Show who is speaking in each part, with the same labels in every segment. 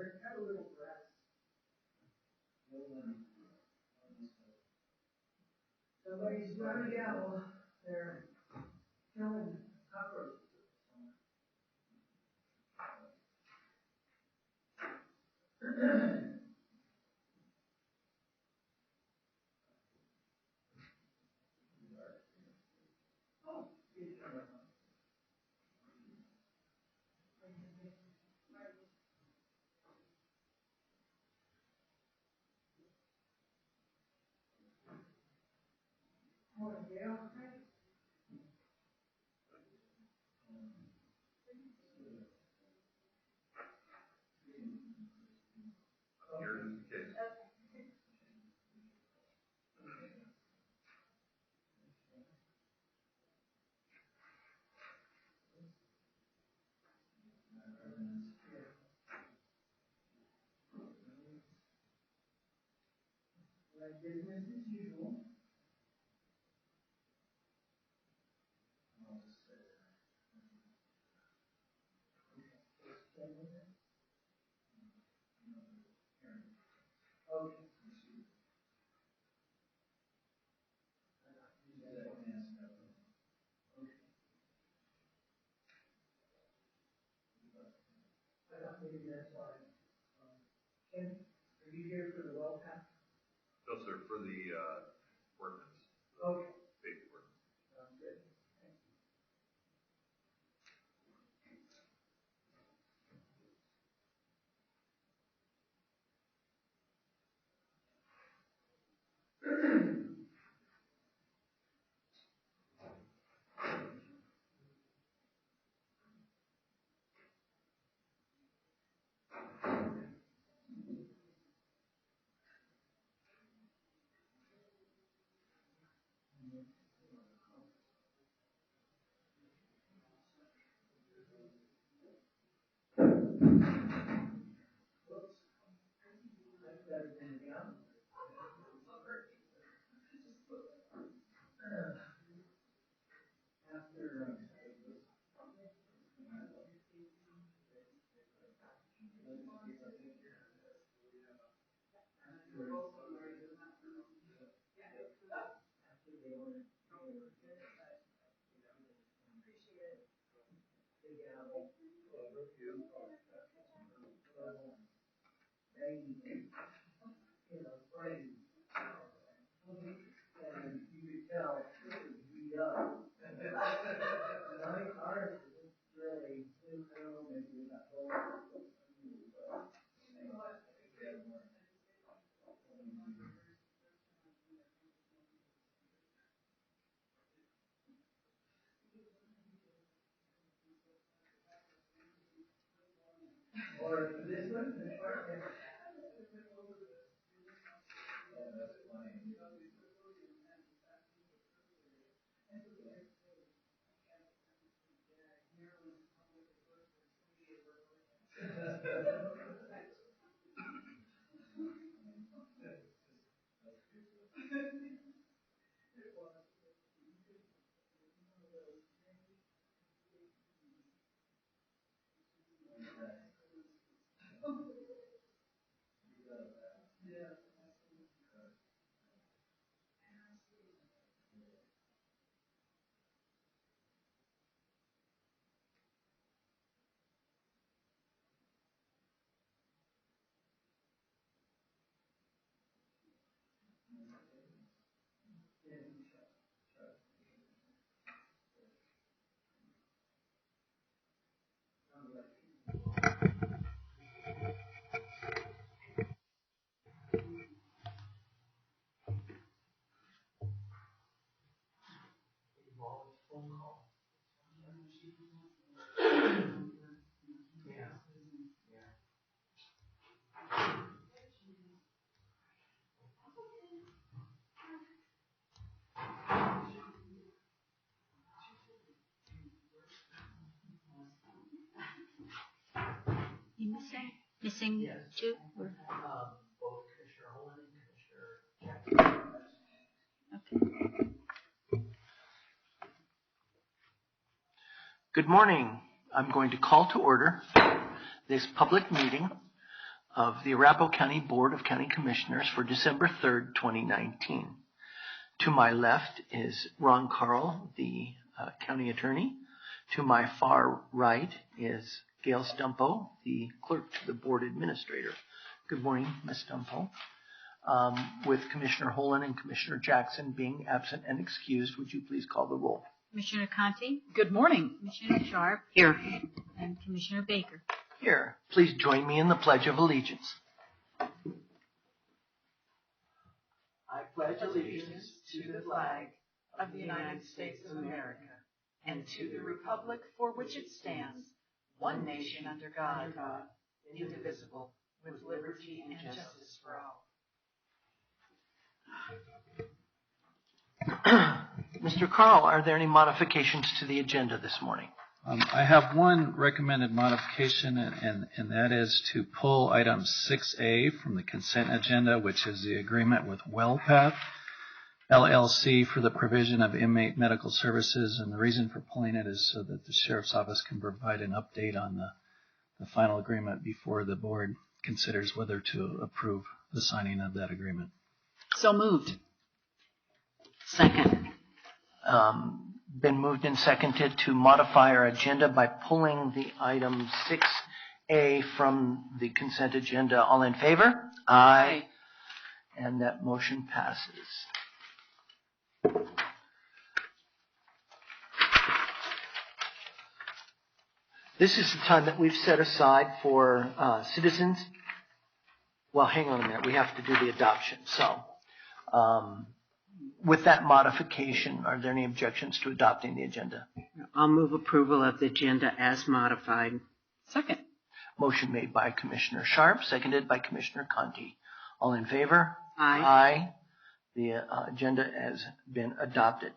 Speaker 1: have a little grass. Somebody's running out. They're killing cockroaches. Business as usual. Okay. Maybe that's why. Ken, are you here for the well path?
Speaker 2: No, sir, for the ordinance.
Speaker 1: Okay.
Speaker 2: Big ordinance.
Speaker 1: Sounds good. Or this one?
Speaker 3: You missing
Speaker 1: Yes.
Speaker 3: two? Or?
Speaker 1: Both Commissioner Holland and Commissioner Jackson.
Speaker 3: Okay.
Speaker 1: Good morning. I'm going to call to order this public meeting
Speaker 4: of the Arapahoe County Board of County Commissioners for December 3rd, 2019. To my left is Ron Carl, the county attorney. To my far right is Gail Stumpo, the clerk to the board administrator. Good morning, Ms. Stumpo. With Commissioner Holen and Commissioner Jackson being absent and excused, would you please call the roll?
Speaker 3: Commissioner Conti,
Speaker 5: Good morning.
Speaker 3: Commissioner Sharp,
Speaker 5: Here.
Speaker 3: and Commissioner Baker.
Speaker 4: Here, please join me in the Pledge of Allegiance.
Speaker 5: I pledge allegiance to the flag of the United States of America and to the republic for which it stands, one nation under God, indivisible, with liberty and justice for all.
Speaker 4: Mr. Carl, are there any modifications to the agenda this morning?
Speaker 6: I have one recommended modification, and that is to pull item 6A from the consent agenda, which is the agreement with WellPath LLC for the provision of inmate medical services. And the reason for pulling it is so that the Sheriff's Office can provide an update on the final agreement before the board considers whether to approve the signing of that agreement.
Speaker 5: So moved. Second.
Speaker 4: Been moved and seconded to modify our agenda by pulling the item 6A from the consent agenda. All in favor? Aye. And that motion passes. This is the time that we've set aside for citizens. Well, hang on a minute. We have to do the adoption. So, with that modification, are there any objections to adopting the agenda?
Speaker 7: I'll move approval of the agenda as modified.
Speaker 5: Second.
Speaker 4: Motion made by Commissioner Sharp, seconded by Commissioner Conti. All in favor?
Speaker 7: Aye.
Speaker 4: Aye. The agenda has been adopted.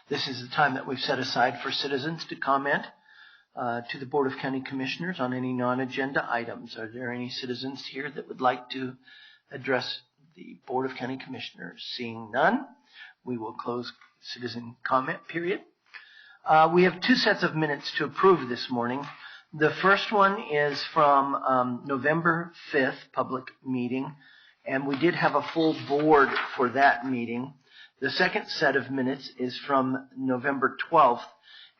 Speaker 4: This is the time that we've set aside for citizens to comment to the Board of County Commissioners on any non-agenda items. Are there any citizens here that would like to address the Board of County Commissioners? Seeing none, we will close citizen comment period. We have two sets of minutes to approve this morning. The first one is from November 5th public meeting, and we did have a full board for that meeting. The second set of minutes is from November 12th,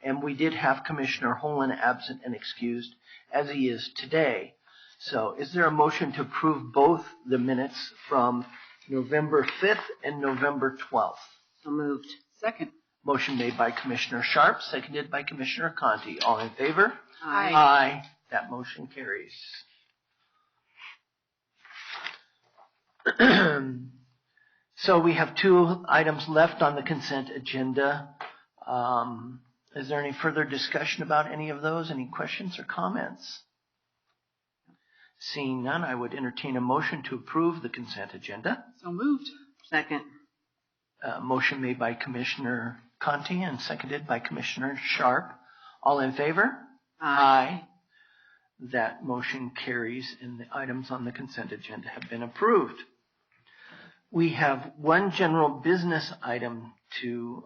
Speaker 4: and we did have Commissioner Holen absent and excused, as he is today. So is there a motion to approve both the minutes from November 5th and November 12th?
Speaker 7: So moved.
Speaker 5: Second.
Speaker 4: Motion made by Commissioner Sharp, seconded by Commissioner Conti. All in favor?
Speaker 7: Aye.
Speaker 4: Aye. That motion carries. So we have two items left on the consent agenda. Is there any further discussion about any of those? Any questions or comments? Seeing none, I would entertain a motion to approve the consent agenda.
Speaker 5: So moved.
Speaker 7: Second.
Speaker 4: Motion made by Commissioner Conti and seconded by Commissioner Sharp. All in favor? Aye. That motion carries, and the items on the consent agenda have been approved. We have one general business item to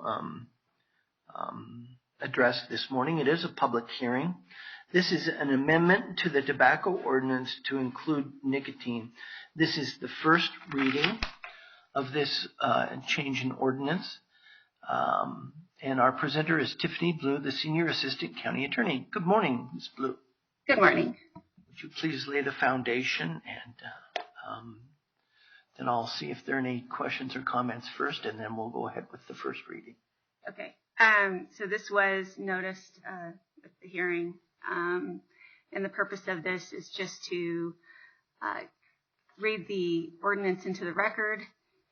Speaker 4: address this morning. It is a public hearing. This is an amendment to the tobacco ordinance to include nicotine. This is the first reading of this change in ordinance. And our presenter is Tiffany Blue, the Senior Assistant County Attorney. Good morning, Ms. Blue.
Speaker 8: Good morning.
Speaker 4: Would you please lay the foundation, and then I'll see if there are any questions or comments first, and then we'll go ahead with the first reading.
Speaker 8: Okay. So this was noticed at the hearing, and the purpose of this is just to read the ordinance into the record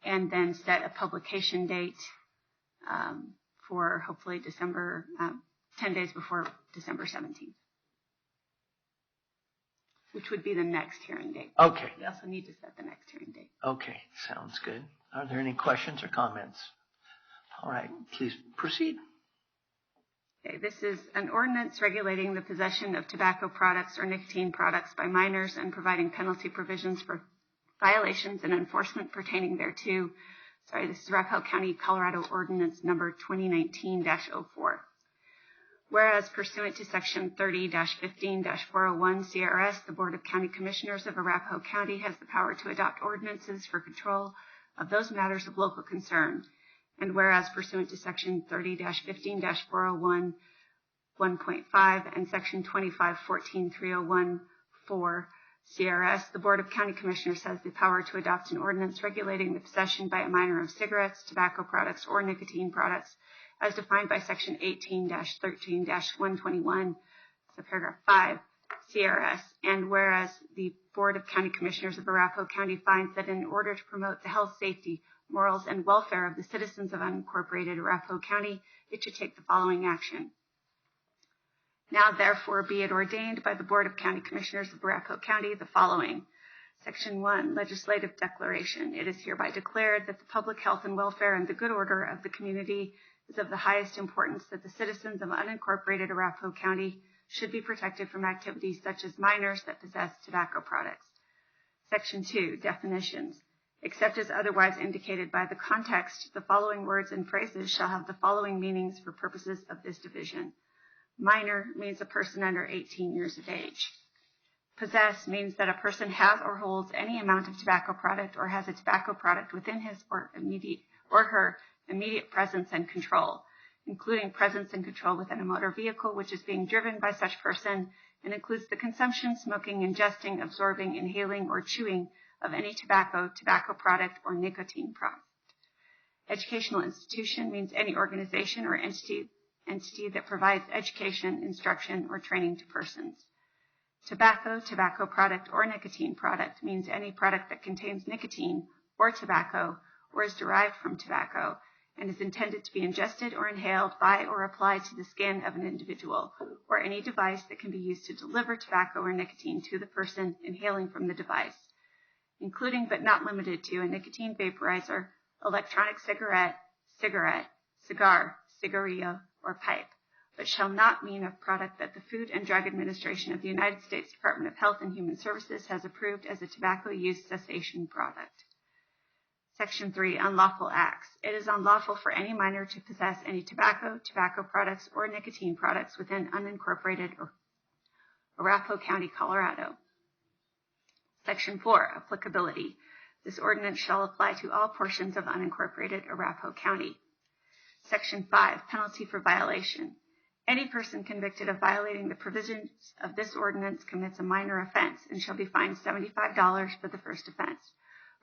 Speaker 8: and then set a publication date for hopefully December, 10 days before December 17th, which would be the next hearing date.
Speaker 4: Okay.
Speaker 8: We also need to set the next hearing date.
Speaker 4: Okay, sounds good. Are there any questions or comments? All right, please proceed.
Speaker 8: Okay, this is an ordinance regulating the possession of tobacco products or nicotine products by minors and providing penalty provisions for violations and enforcement pertaining thereto. This is Arapahoe County, Colorado Ordinance number 2019-04. Whereas pursuant to Section 30-15-401 CRS, the Board of County Commissioners of Arapahoe County has the power to adopt ordinances for control of those matters of local concern. And whereas pursuant to Section 30-15-401 1.5 and Section 2514-301-4 CRS, the Board of County Commissioners has the power to adopt an ordinance regulating the possession by a minor of cigarettes, tobacco products, or nicotine products as defined by Section 18-13-121, paragraph 5, CRS. And whereas the Board of County Commissioners of Arapahoe County finds that in order to promote the health, safety, morals, and welfare of the citizens of unincorporated Arapahoe County, it should take the following action. Now, therefore, be it ordained by the Board of County Commissioners of Arapahoe County the following. Section 1, Legislative Declaration. It is hereby declared that the public health and welfare and the good order of the community is of the highest importance, that the citizens of unincorporated Arapahoe County should be protected from activities such as minors that possess tobacco products. Section 2, Definitions. Except as otherwise indicated by the context, the following words and phrases shall have the following meanings for purposes of this division. Minor means a person under 18 years of age. Possess means that a person has or holds any amount of tobacco product or has a tobacco product within his or her immediate presence and control, including presence and control within a motor vehicle which is being driven by such person, and includes the consumption, smoking, ingesting, absorbing, inhaling, or chewing of any tobacco, tobacco product, or nicotine product. Educational institution means any organization or entity that provides education, instruction, or training to persons. Tobacco, tobacco product, or nicotine product means any product that contains nicotine or tobacco or is derived from tobacco and is intended to be ingested or inhaled by or applied to the skin of an individual, or any device that can be used to deliver tobacco or nicotine to the person inhaling from the device, including but not limited to a nicotine vaporizer, electronic cigarette, cigar, cigarillo, or pipe, but shall not mean a product that the Food and Drug Administration of the United States Department of Health and Human Services has approved as a tobacco use cessation product. Section 3, Unlawful Acts. It is unlawful for any minor to possess any tobacco, tobacco products, or nicotine products within unincorporated Arapahoe County, Colorado. Section 4, Applicability. This ordinance shall apply to all portions of unincorporated Arapahoe County. Section 5, Penalty for Violation. Any person convicted of violating the provisions of this ordinance commits a minor offense and shall be fined $75 for the first offense.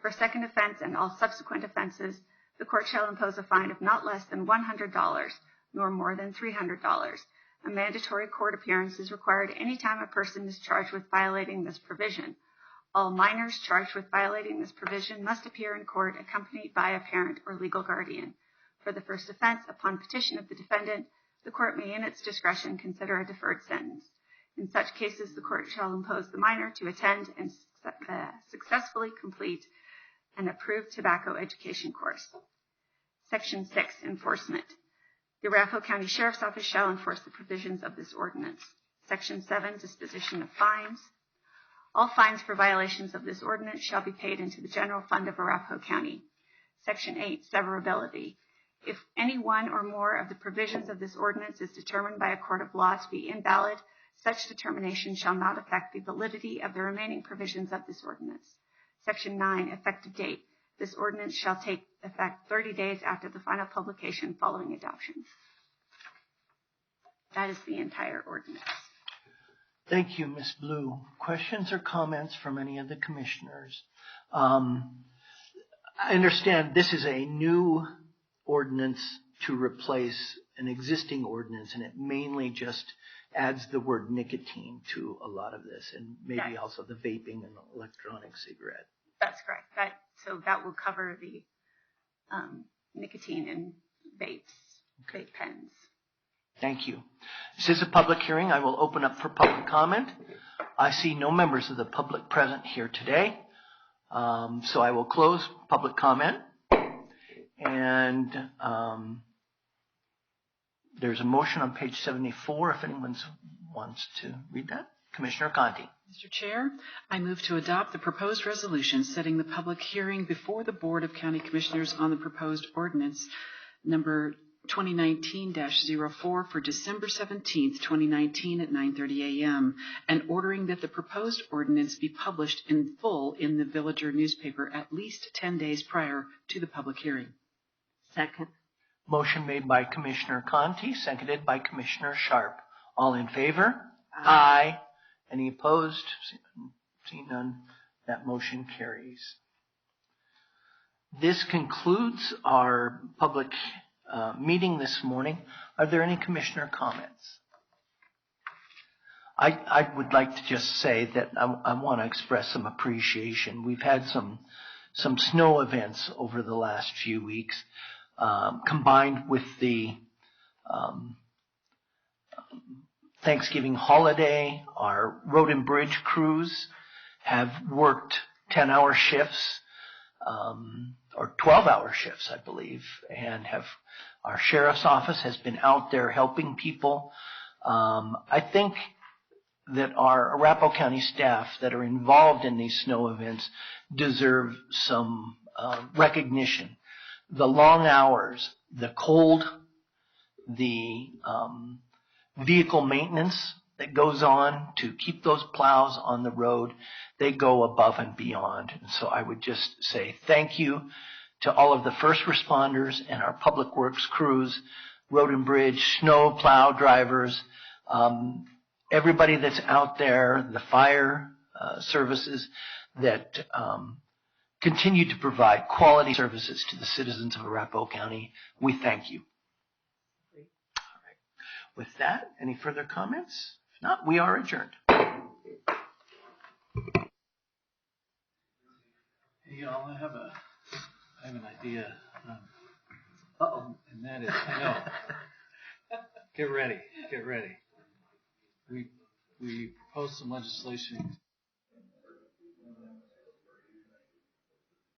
Speaker 8: For a second offense and all subsequent offenses, the court shall impose a fine of not less than $100, nor more than $300. A mandatory court appearance is required any time a person is charged with violating this provision. All minors charged with violating this provision must appear in court accompanied by a parent or legal guardian. For the first offense, upon petition of the defendant, the court may in its discretion consider a deferred sentence. In such cases, the court shall impose the minor to attend and successfully complete an approved tobacco education course. Section 6, Enforcement. The Arapahoe County Sheriff's Office shall enforce the provisions of this ordinance. Section 7, Disposition of Fines. All fines for violations of this ordinance shall be paid into the general fund of Arapahoe County. Section 8, Severability. If any one or more of the provisions of this ordinance is determined by a court of law to be invalid, such determination shall not affect the validity of the remaining provisions of this ordinance. Section 9, Effective Date. This ordinance shall take effect 30 days after the final publication following adoption. That is the entire ordinance.
Speaker 4: Thank you, Ms. Blue. Questions or comments from any of the commissioners? I understand this is a new ordinance to replace an existing ordinance, and it mainly just adds the word nicotine to a lot of this, and maybe also the vaping and electronic cigarette.
Speaker 8: That's correct. So that will cover the nicotine and vape pens.
Speaker 4: Thank you. This is a public hearing. I will open up for public comment. I see no members of the public present here today, so I will close public comment. And there's a motion on page 74 if anyone wants to read that. Commissioner Conti.
Speaker 7: Mr. Chair, I move to adopt the proposed resolution setting the public hearing before the Board of County Commissioners on the proposed ordinance number 2019-04 for December 17th, 2019 at 9:30 a.m., and ordering that the proposed ordinance be published in full in the Villager newspaper at least 10 days prior to the public hearing.
Speaker 5: Second.
Speaker 4: Motion made by Commissioner Conti, seconded by Commissioner Sharp. All in favor?
Speaker 5: Aye.
Speaker 4: Any opposed? See none. That motion carries. This concludes our public meeting this morning. Are there any commissioner comments? I would like to just say that I want to express some appreciation. We've had some snow events over the last few weeks, combined with the Thanksgiving holiday. Our road and bridge crews have worked 10-hour shifts, or 12-hour shifts, I believe, and our sheriff's office has been out there helping people. I think that our Arapahoe County staff that are involved in these snow events deserve some recognition. The long hours, the cold, the vehicle maintenance that goes on to keep those plows on the road, they go above and beyond. And so I would just say thank you to all of the first responders and our public works crews, road and bridge, snow plow drivers, everybody that's out there, the fire services that continue to provide quality services to the citizens of Arapahoe County. We thank you. All right. With that, any further comments? If not, we are adjourned.
Speaker 6: Hey, y'all, I have an idea. And that is, I know. Get ready. We proposed some legislation